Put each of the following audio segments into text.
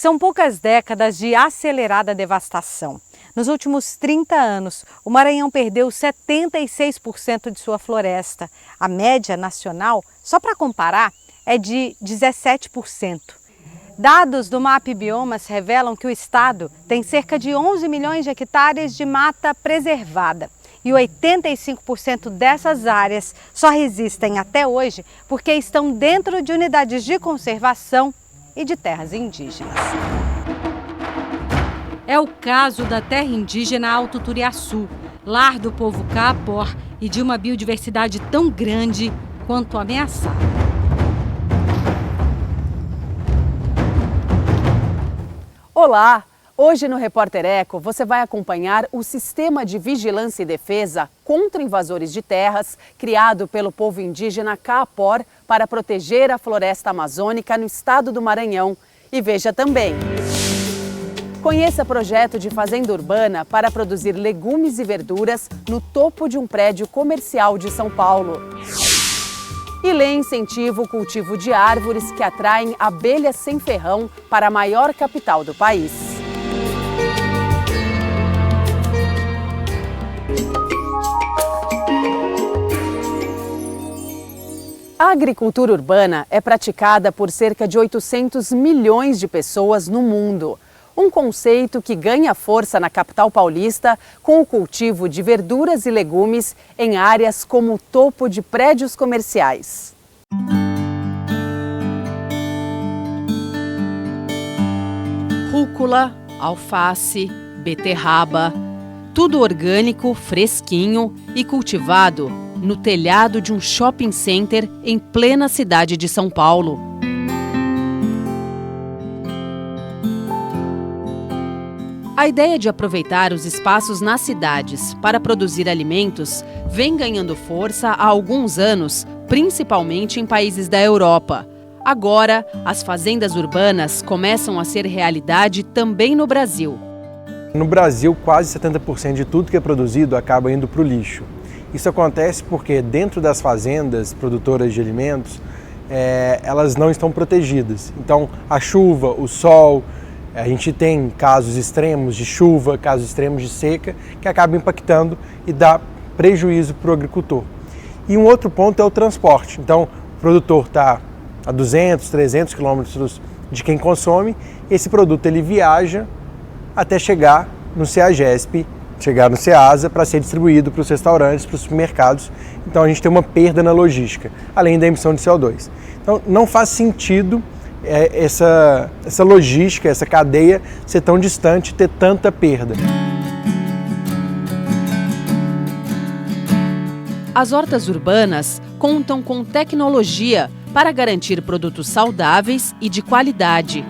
São poucas décadas de acelerada devastação. Nos últimos 30 anos, o Maranhão perdeu 76% de sua floresta. A média nacional, só para comparar, é de 17%. Dados do MAP Biomas revelam que o estado tem cerca de 11 milhões de hectares de mata preservada. E 85% dessas áreas só resistem até hoje porque estão dentro de unidades de conservação e de terras indígenas. É o caso da terra indígena Alto Turiaçu, lar do povo Kaapor e de uma biodiversidade tão grande quanto ameaçada. Olá! Hoje no Repórter Eco você vai acompanhar o Sistema de Vigilância e Defesa contra Invasores de Terras, criado pelo povo indígena Kaapor para proteger a floresta amazônica no estado do Maranhão. E veja também. Conheça projeto de fazenda urbana para produzir legumes e verduras no topo de um prédio comercial de São Paulo. E lei incentiva o cultivo de árvores que atraem abelhas sem ferrão para a maior capital do país. A agricultura urbana é praticada por cerca de 800 milhões de pessoas no mundo. Um conceito que ganha força na capital paulista com o cultivo de verduras e legumes em áreas como o topo de prédios comerciais. Rúcula, alface, beterraba, tudo orgânico, fresquinho e cultivado no telhado de um shopping center em plena cidade de São Paulo. A ideia de aproveitar os espaços nas cidades para produzir alimentos vem ganhando força há alguns anos, principalmente em países da Europa. Agora, as fazendas urbanas começam a ser realidade também no Brasil. No Brasil, quase 70% de tudo que é produzido acaba indo para o lixo. Isso acontece porque dentro das fazendas produtoras de alimentos, elas não estão protegidas. Então, a chuva, o sol, a gente tem casos extremos de chuva, casos extremos de seca, que acabam impactando e dá prejuízo para o agricultor. E um outro ponto é o transporte. Então, o produtor está a 200, 300 quilômetros de quem consome, esse produto ele viaja até chegar no CEAGESP, chegar no CEASA para ser distribuído para os restaurantes, para os supermercados. Então a gente tem uma perda na logística, além da emissão de CO2. Então não faz sentido essa logística, essa cadeia ser tão distante, ter tanta perda. As hortas urbanas contam com tecnologia para garantir produtos saudáveis e de qualidade.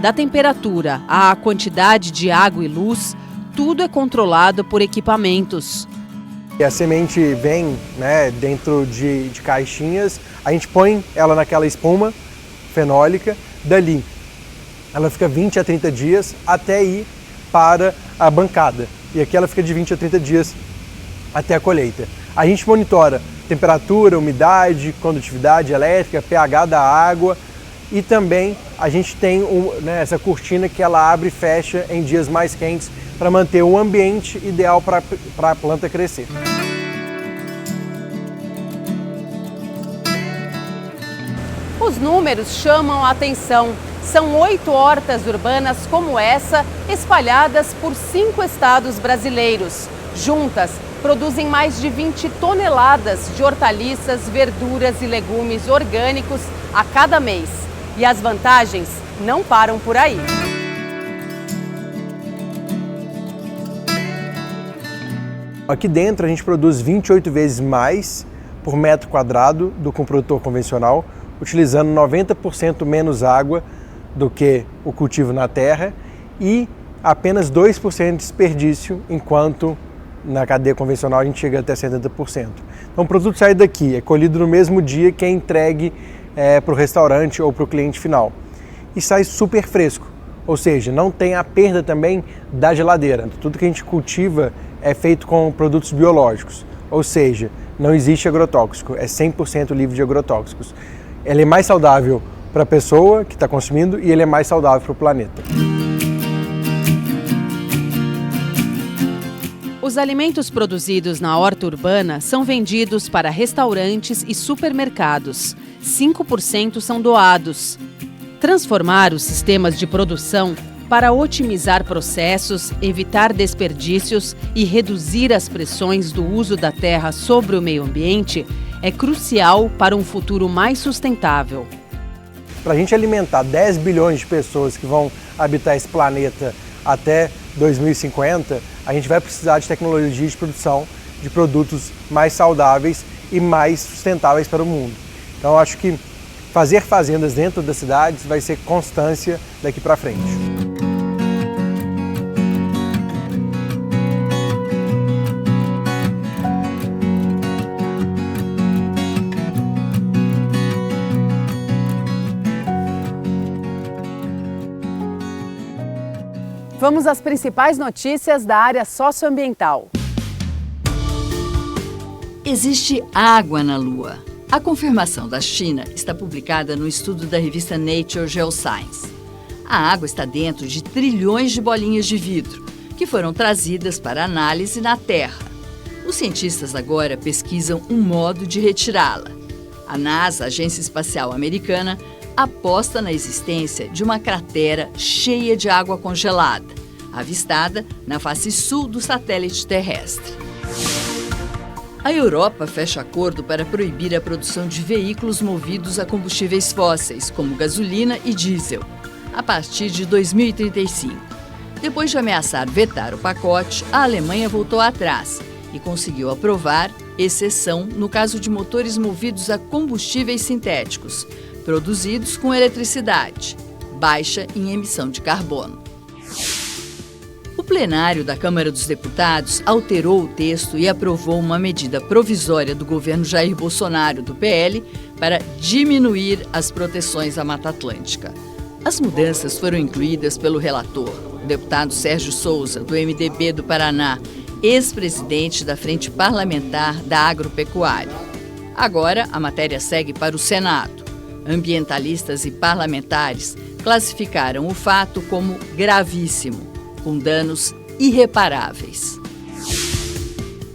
Da temperatura à quantidade de água e luz, tudo é controlado por equipamentos. E a semente vem, dentro de caixinhas, a gente põe ela naquela espuma fenólica, dali ela fica 20 a 30 dias até ir para a bancada. E aqui ela fica de 20 a 30 dias até a colheita. A gente monitora temperatura, umidade, condutividade elétrica, pH da água e também a gente tem essa cortina que ela abre e fecha em dias mais quentes para manter o ambiente ideal para a planta crescer. Os números chamam a atenção. São 8 hortas urbanas como essa, espalhadas por 5 estados brasileiros. Juntas, produzem mais de 20 toneladas de hortaliças, verduras e legumes orgânicos a cada mês. E as vantagens não param por aí. Aqui dentro a gente produz 28 vezes mais por metro quadrado do que um produtor convencional, utilizando 90% menos água do que o cultivo na terra e apenas 2% de desperdício, enquanto na cadeia convencional a gente chega até 70%. Então o produto sai daqui, é colhido no mesmo dia que é entregue para o restaurante ou para o cliente final. E sai super fresco, ou seja, não tem a perda também da geladeira. Tudo que a gente cultiva é feito com produtos biológicos, ou seja, não existe agrotóxico, é 100% livre de agrotóxicos. Ela é mais saudável para a pessoa que está consumindo e ele é mais saudável para o planeta. Os alimentos produzidos na horta urbana são vendidos para restaurantes e supermercados. 5% são doados. Transformar os sistemas de produção para otimizar processos, evitar desperdícios e reduzir as pressões do uso da terra sobre o meio ambiente é crucial para um futuro mais sustentável. Para a gente alimentar 10 bilhões de pessoas que vão habitar esse planeta até 2050, a gente vai precisar de tecnologia de produção de produtos mais saudáveis e mais sustentáveis para o mundo. Então, eu acho que fazer fazendas dentro das cidades vai ser constância daqui para frente. Vamos às principais notícias da área socioambiental. Existe água na Lua. A confirmação da China está publicada no estudo da revista Nature Geoscience. A água está dentro de trilhões de bolinhas de vidro, que foram trazidas para análise na Terra. Os cientistas agora pesquisam um modo de retirá-la. A NASA, a Agência Espacial Americana, aposta na existência de uma cratera cheia de água congelada, avistada na face sul do satélite terrestre. A Europa fecha acordo para proibir a produção de veículos movidos a combustíveis fósseis, como gasolina e diesel, a partir de 2035. Depois de ameaçar vetar o pacote, a Alemanha voltou atrás e conseguiu aprovar exceção no caso de motores movidos a combustíveis sintéticos, produzidos com eletricidade, baixa em emissão de carbono. O plenário da Câmara dos Deputados alterou o texto e aprovou uma medida provisória do governo Jair Bolsonaro, do PL, para diminuir as proteções à Mata Atlântica. As mudanças foram incluídas pelo relator, o deputado Sérgio Souza, do MDB do Paraná, ex-presidente da Frente Parlamentar da Agropecuária. Agora, a matéria segue para o Senado. Ambientalistas e parlamentares classificaram o fato como gravíssimo, com danos irreparáveis.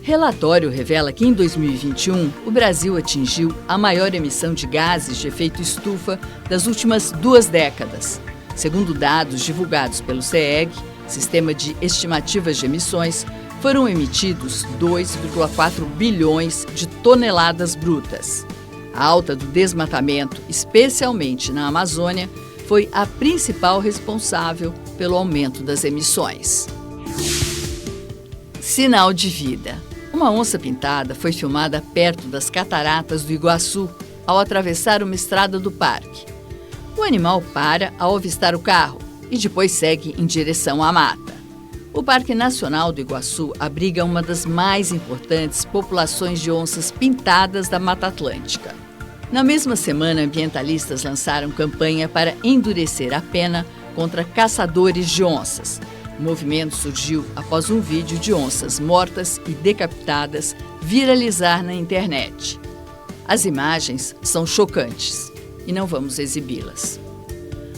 Relatório revela que em 2021 o Brasil atingiu a maior emissão de gases de efeito estufa das últimas 2 décadas. Segundo dados divulgados pelo CEEG, Sistema de Estimativas de Emissões, foram emitidos 2,4 bilhões de toneladas brutas. A alta do desmatamento, especialmente na Amazônia, foi a principal responsável pelo aumento das emissões. Sinal de vida. Uma onça pintada foi filmada perto das cataratas do Iguaçu ao atravessar uma estrada do parque. O animal para ao avistar o carro e depois segue em direção à mata. O Parque Nacional do Iguaçu abriga uma das mais importantes populações de onças pintadas da Mata Atlântica. Na mesma semana, ambientalistas lançaram campanha para endurecer a pena contra caçadores de onças. O movimento surgiu após um vídeo de onças mortas e decapitadas viralizar na internet. As imagens são chocantes e não vamos exibi-las.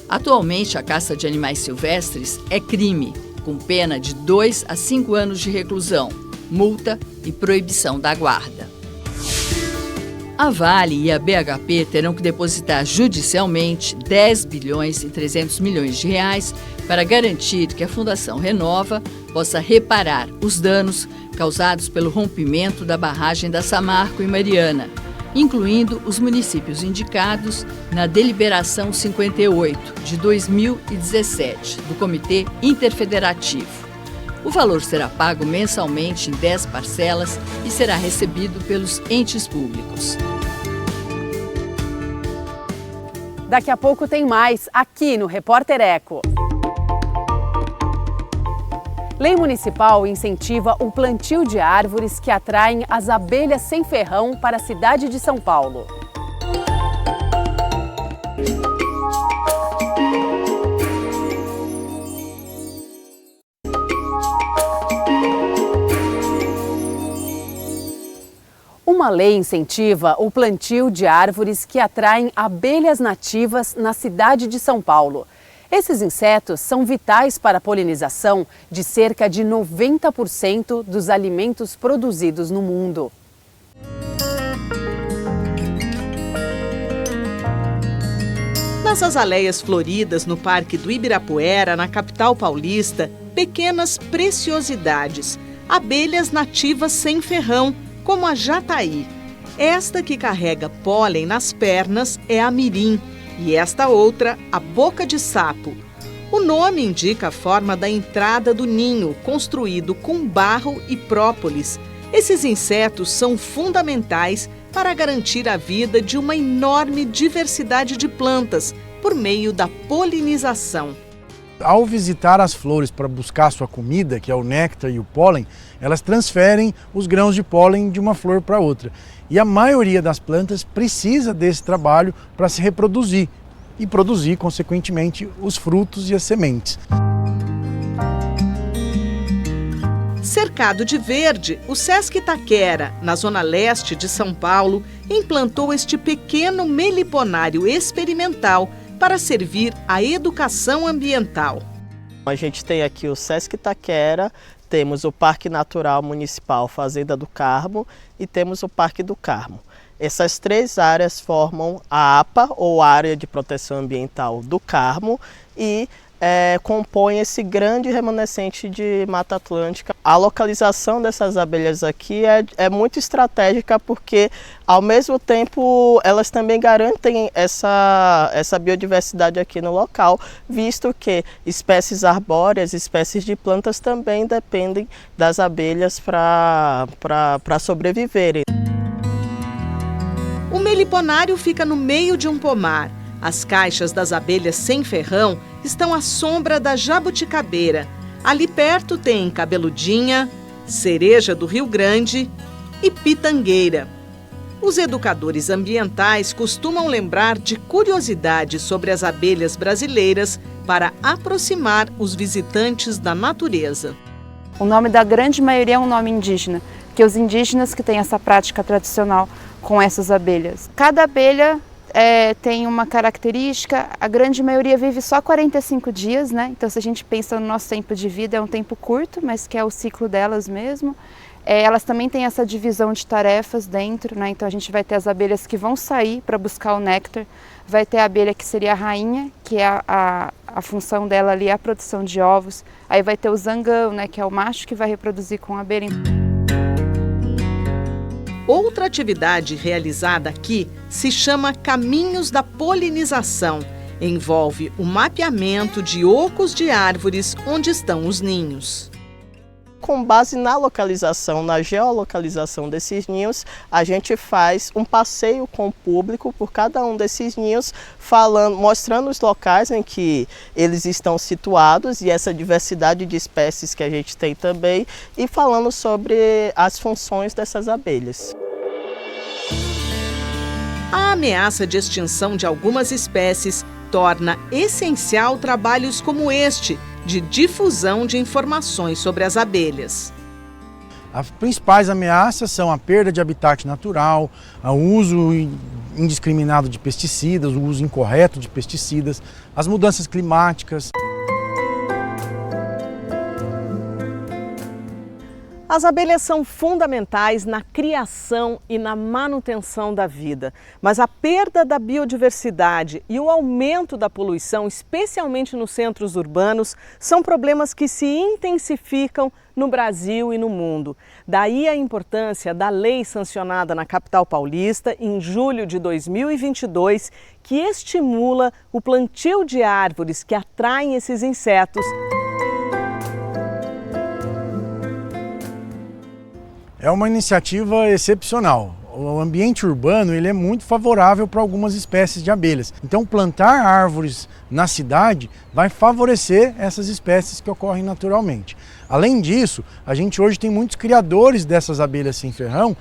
Atualmente, a caça de animais silvestres é crime, com pena de 2 a 5 anos de reclusão, multa e proibição da guarda. A Vale e a BHP terão que depositar judicialmente 10 bilhões e 300 milhões de reais para garantir que a Fundação Renova possa reparar os danos causados pelo rompimento da barragem da Samarco e Mariana, incluindo os municípios indicados na Deliberação 58 de 2017 do Comitê Interfederativo. O valor será pago mensalmente em 10 parcelas e será recebido pelos entes públicos. Daqui a pouco tem mais, aqui no Repórter Eco. Lei municipal incentiva o plantio de árvores que atraem as abelhas sem ferrão para a cidade de São Paulo. Uma lei incentiva o plantio de árvores que atraem abelhas nativas na cidade de São Paulo. Esses insetos são vitais para a polinização de cerca de 90% dos alimentos produzidos no mundo. Nas azaleias floridas no Parque do Ibirapuera, na capital paulista, pequenas preciosidades, abelhas nativas sem ferrão, como a jataí. Esta que carrega pólen nas pernas é a mirim e esta outra, a boca de sapo. O nome indica a forma da entrada do ninho, construído com barro e própolis. Esses insetos são fundamentais para garantir a vida de uma enorme diversidade de plantas por meio da polinização. Ao visitar as flores para buscar sua comida, que é o néctar e o pólen, elas transferem os grãos de pólen de uma flor para outra. E a maioria das plantas precisa desse trabalho para se reproduzir e produzir, consequentemente, os frutos e as sementes. Cercado de verde, o Sesc Itaquera, na zona leste de São Paulo, implantou este pequeno meliponário experimental para servir à educação ambiental. A gente tem aqui o Sesc Itaquera, temos o Parque Natural Municipal Fazenda do Carmo e temos o Parque do Carmo. Essas três áreas formam a APA, ou Área de Proteção Ambiental do Carmo, e compõe esse grande remanescente de Mata Atlântica. A localização dessas abelhas aqui é muito estratégica porque, ao mesmo tempo, elas também garantem essa biodiversidade aqui no local, visto que espécies arbóreas, espécies de plantas também dependem das abelhas para sobreviverem. O meliponário fica no meio de um pomar. As caixas das abelhas sem ferrão estão à sombra da jabuticabeira. Ali perto tem cabeludinha, cereja do Rio Grande e pitangueira. Os educadores ambientais costumam lembrar de curiosidades sobre as abelhas brasileiras para aproximar os visitantes da natureza. O nome da grande maioria é um nome indígena, que os indígenas que têm essa prática tradicional com essas abelhas. Cada abelha tem uma característica, a grande maioria vive só 45 dias, né? Então, se a gente pensa no nosso tempo de vida, é um tempo curto, mas que é o ciclo delas mesmo. Elas também têm essa divisão de tarefas dentro, né? Então, a gente vai ter as abelhas que vão sair para buscar o néctar, vai ter a abelha que seria a rainha, que é a função dela ali é a produção de ovos, aí vai ter o zangão, né? Que é o macho que vai reproduzir com a abelha. Outra atividade realizada aqui se chama Caminhos da Polinização. Envolve o mapeamento de ocos de árvores onde estão os ninhos. Com base na localização, na geolocalização desses ninhos, a gente faz um passeio com o público por cada um desses ninhos, mostrando os locais em que eles estão situados e essa diversidade de espécies que a gente tem também, e falando sobre as funções dessas abelhas. A ameaça de extinção de algumas espécies torna essencial trabalhos como este, de difusão de informações sobre as abelhas. As principais ameaças são a perda de habitat natural, o uso indiscriminado de pesticidas, o uso incorreto de pesticidas, as mudanças climáticas. As abelhas são fundamentais na criação e na manutenção da vida, mas a perda da biodiversidade e o aumento da poluição, especialmente nos centros urbanos, são problemas que se intensificam no Brasil e no mundo. Daí a importância da lei sancionada na capital paulista em julho de 2022, que estimula o plantio de árvores que atraem esses insetos. É uma iniciativa excepcional. O ambiente urbano ele é muito favorável para algumas espécies de abelhas. Então, plantar árvores na cidade vai favorecer essas espécies que ocorrem naturalmente. Além disso, a gente hoje tem muitos criadores dessas abelhas sem ferrão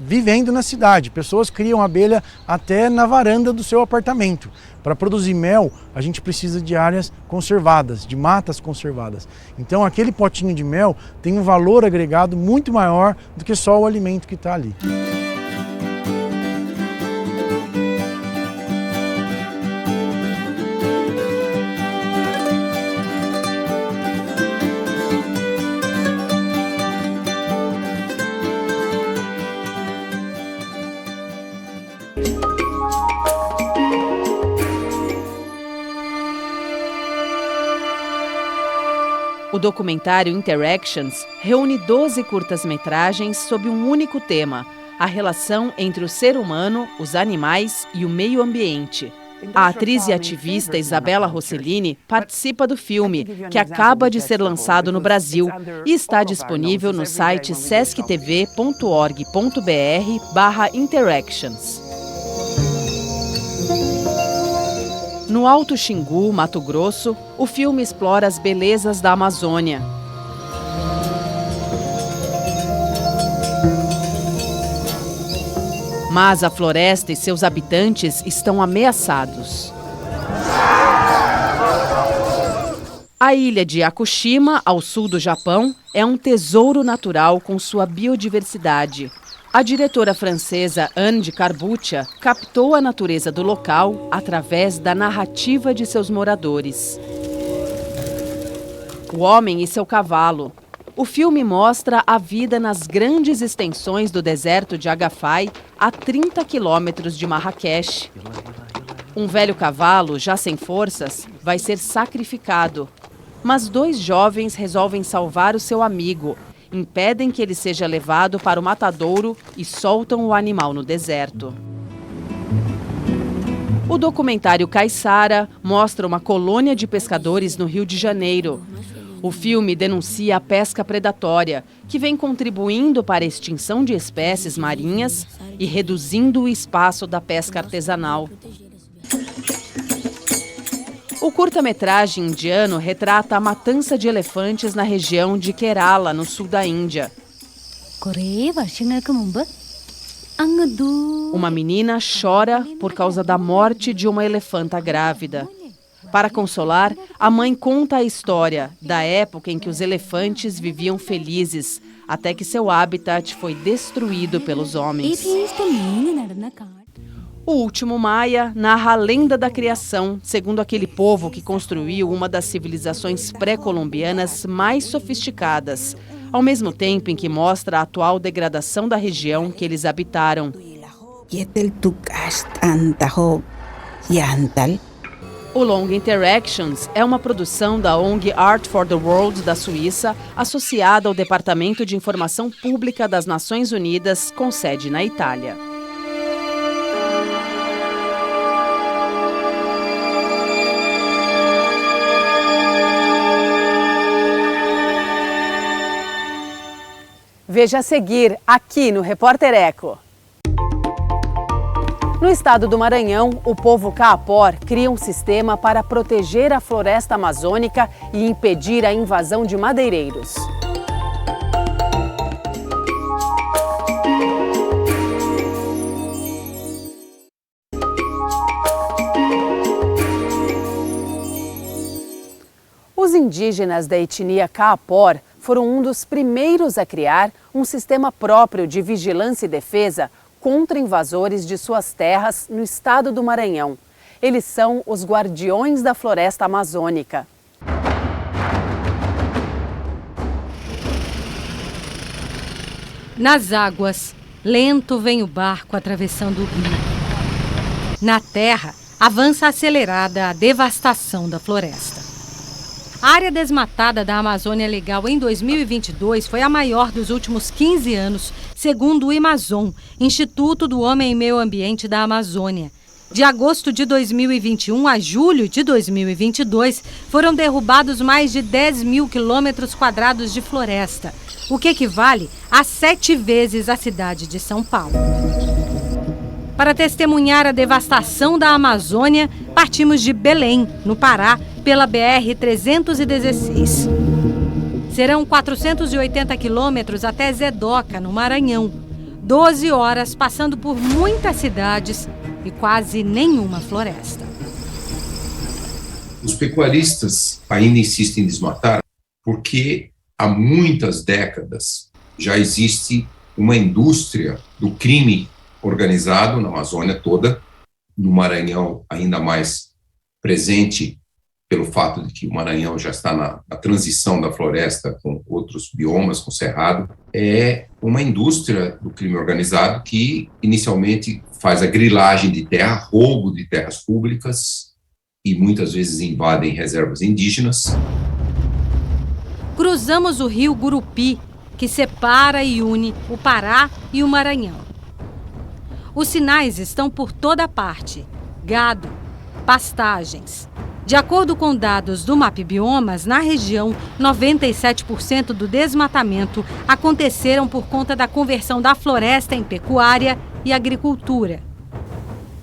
vivendo na cidade. Pessoas criam abelha até na varanda do seu apartamento. Para produzir mel, a gente precisa de áreas conservadas, de matas conservadas. Então, aquele potinho de mel tem um valor agregado muito maior do que só o alimento que está ali. O documentário Interactions reúne 12 curtas-metragens sob um único tema: a relação entre o ser humano, os animais e o meio ambiente. A atriz e ativista Isabella Rossellini participa do filme, que acaba de ser lançado no Brasil e está disponível no site sesctv.org.br/interactions. No Alto Xingu, Mato Grosso, o filme explora as belezas da Amazônia. Mas a floresta e seus habitantes estão ameaçados. A ilha de Yakushima, ao sul do Japão, é um tesouro natural com sua biodiversidade. A diretora francesa Anne de Carbuccia captou a natureza do local através da narrativa de seus moradores. O Homem e seu Cavalo. O filme mostra a vida nas grandes extensões do deserto de Agafay, a 30 quilômetros de Marrakech. Um velho cavalo, já sem forças, vai ser sacrificado. Mas 2 jovens resolvem salvar o seu amigo, impedem que ele seja levado para o matadouro e soltam o animal no deserto. O documentário Caiçara mostra uma colônia de pescadores no Rio de Janeiro. O filme denuncia a pesca predatória, que vem contribuindo para a extinção de espécies marinhas e reduzindo o espaço da pesca artesanal. O curta-metragem indiano retrata a matança de elefantes na região de Kerala, no sul da Índia. Uma menina chora por causa da morte de uma elefanta grávida. Para consolar, a mãe conta a história da época em que os elefantes viviam felizes, até que seu habitat foi destruído pelos homens. O Último Maia narra a lenda da criação, segundo aquele povo que construiu uma das civilizações pré-colombianas mais sofisticadas, ao mesmo tempo em que mostra a atual degradação da região que eles habitaram. O longa Interactions é uma produção da ONG Art for the World da Suíça, associada ao Departamento de Informação Pública das Nações Unidas, com sede na Itália. Veja a seguir, aqui no Repórter Eco. No estado do Maranhão, o povo Kaapor cria um sistema para proteger a floresta amazônica e impedir a invasão de madeireiros. Os indígenas da etnia Kaapor foram um dos primeiros a criar um sistema próprio de vigilância e defesa contra invasores de suas terras no estado do Maranhão. Eles são os guardiões da floresta amazônica. Nas águas, lento vem o barco atravessando o rio. Na terra, avança acelerada a devastação da floresta. A área desmatada da Amazônia Legal em 2022 foi a maior dos últimos 15 anos, segundo o Amazon, Instituto do Homem e Meio Ambiente da Amazônia. De agosto de 2021 a julho de 2022, foram derrubados mais de 10 mil quilômetros quadrados de floresta, o que equivale a 7 vezes a cidade de São Paulo. Para testemunhar a devastação da Amazônia, partimos de Belém, no Pará, pela BR-316. Serão 480 quilômetros até Zedoca, no Maranhão. 12 horas passando por muitas cidades e quase nenhuma floresta. Os pecuaristas ainda insistem em desmatar porque há muitas décadas já existe uma indústria do crime organizado na Amazônia toda, no Maranhão ainda mais presente pelo fato de que o Maranhão já está na transição da floresta com outros biomas, com cerrado. É uma indústria do crime organizado que inicialmente faz a grilagem de terra, roubo de terras públicas e muitas vezes invadem reservas indígenas. cruzamos o rio Gurupi, que separa e une o Pará e o Maranhão. Os sinais estão por toda parte: gado, pastagens. De acordo com dados do MapBiomas, na região, 97% do desmatamento aconteceram por conta da conversão da floresta em pecuária e agricultura.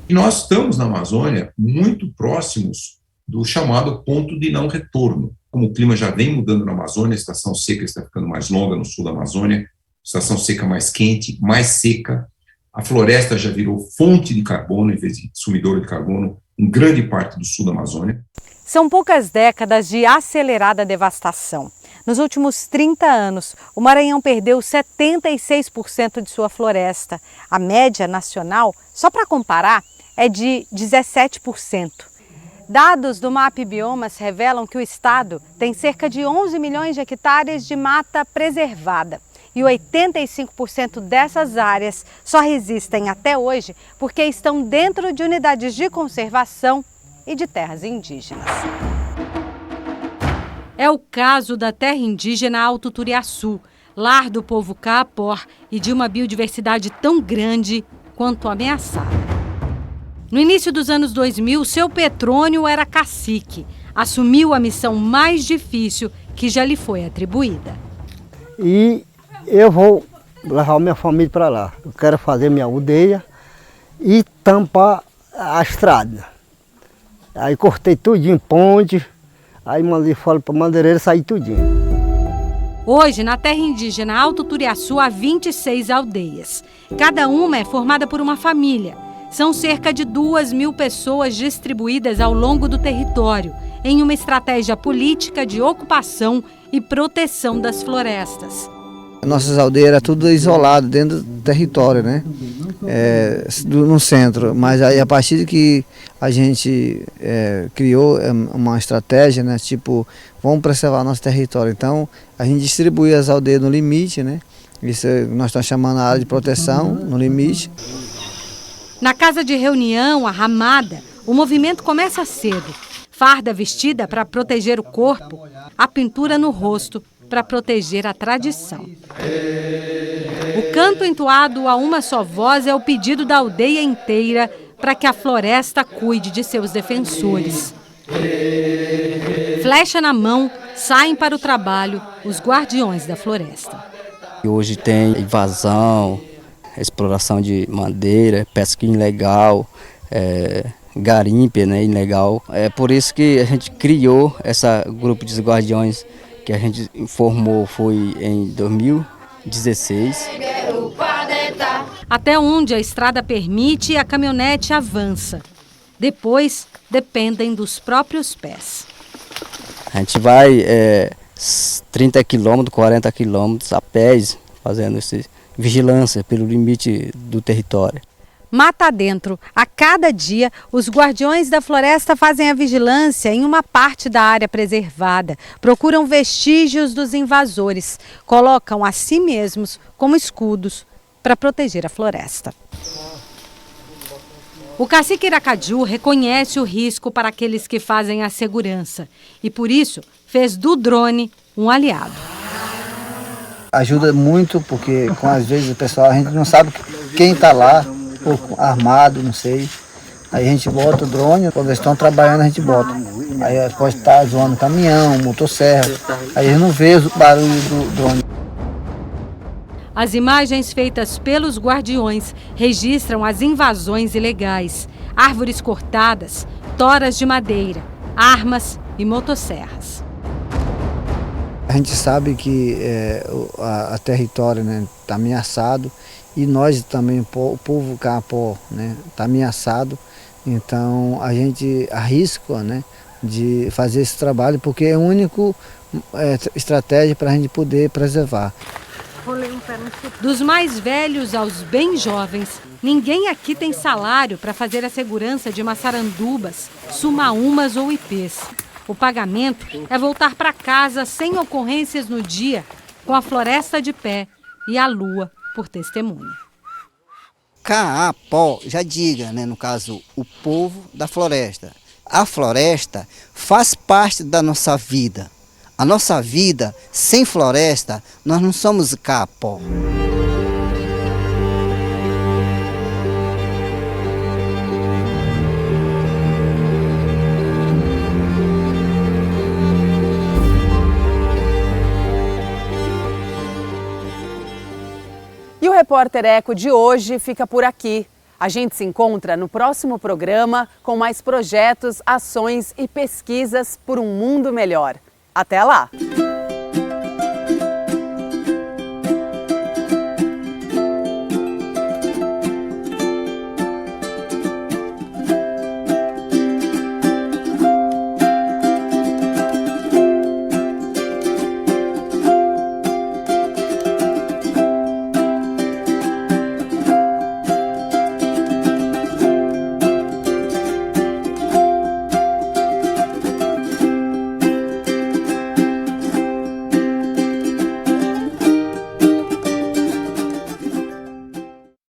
E nós estamos na Amazônia muito próximos do chamado ponto de não retorno. Como o clima já vem mudando na Amazônia, a estação seca está ficando mais longa no sul da Amazônia, estação seca mais quente, mais seca, a floresta já virou fonte de carbono em vez de sumidora de carbono em grande parte do sul da Amazônia. São poucas décadas de acelerada devastação. Nos últimos 30 anos, o Maranhão perdeu 76% de sua floresta. A média nacional, só para comparar, é de 17%. Dados do MapBiomas revelam que o estado tem cerca de 11 milhões de hectares de mata preservada. E 85% dessas áreas só resistem até hoje porque estão dentro de unidades de conservação e de terras indígenas. É o caso da terra indígena Alto Turiaçu, lar do povo Kaapor e de uma biodiversidade tão grande quanto ameaçada. No início dos anos 2000, seu Petrônio era cacique. Assumiu a missão mais difícil que já lhe foi atribuída. E eu vou levar minha família para lá. Eu quero fazer minha aldeia e tampar a estrada. Aí cortei tudinho, ponte, aí mandei fora para Madeireira e saí tudinho. Hoje, na terra indígena Alto Turiaçu, há 26 aldeias. Cada uma é formada por uma família. São cerca de 2.000 pessoas distribuídas ao longo do território, em uma estratégia política de ocupação e proteção das florestas. Nossas aldeias eram tudo isolado dentro do território, né? No centro. Mas aí, a partir de que a gente criou uma estratégia, né? Tipo, vamos preservar nosso território. Então, a gente distribuiu as aldeias no limite, né? Isso nós estamos chamando a área de proteção, no limite. Na casa de reunião, a ramada, o movimento começa cedo. Farda vestida para proteger o corpo, a pintura no rosto para proteger a tradição. O canto entoado a uma só voz é o pedido da aldeia inteira para que a floresta cuide de seus defensores. Flecha na mão, saem para o trabalho os guardiões da floresta. Hoje tem invasão, exploração de madeira, pesca ilegal, garimpe, né, ilegal. É por isso que a gente criou esse grupo de guardiões que a gente formou, foi em 2016. Até onde a estrada permite, a caminhonete avança. Depois, dependem dos próprios pés. A gente vai 30 quilômetros, 40 quilômetros a pés, fazendo essa vigilância pelo limite do território. Mata adentro, a cada dia, os guardiões da floresta fazem a vigilância em uma parte da área preservada, procuram vestígios dos invasores, colocam a si mesmos como escudos para proteger a floresta. O cacique Iracaju reconhece o risco para aqueles que fazem a segurança e, por isso, fez do drone um aliado. Ajuda muito porque, às vezes, o pessoal, a gente não sabe quem está lá, ou armado, não sei. Aí a gente bota o drone, quando eles estão trabalhando a gente bota. Aí pode estar zoando caminhão, motosserra, aí a gente não vê o barulho do drone. As imagens feitas pelos guardiões registram as invasões ilegais, árvores cortadas, toras de madeira, armas e motosserras. A gente sabe que a território, né, está ameaçado e nós também, o povo Kaapor, né, está ameaçado. Então a gente arrisca, né, de fazer esse trabalho porque é a única estratégia para a gente poder preservar. Dos mais velhos aos bem jovens, ninguém aqui tem salário para fazer a segurança de maçarandubas, sumaúmas ou ipês. O pagamento é voltar para casa sem ocorrências no dia, com a floresta de pé e a lua por testemunha. Kaapor, já diga, né, no caso, o povo da floresta. A floresta faz parte da nossa vida. A nossa vida sem floresta, nós não somos capó. E o Repórter Eco de hoje fica por aqui. A gente se encontra no próximo programa com mais projetos, ações e pesquisas por um mundo melhor. Até lá!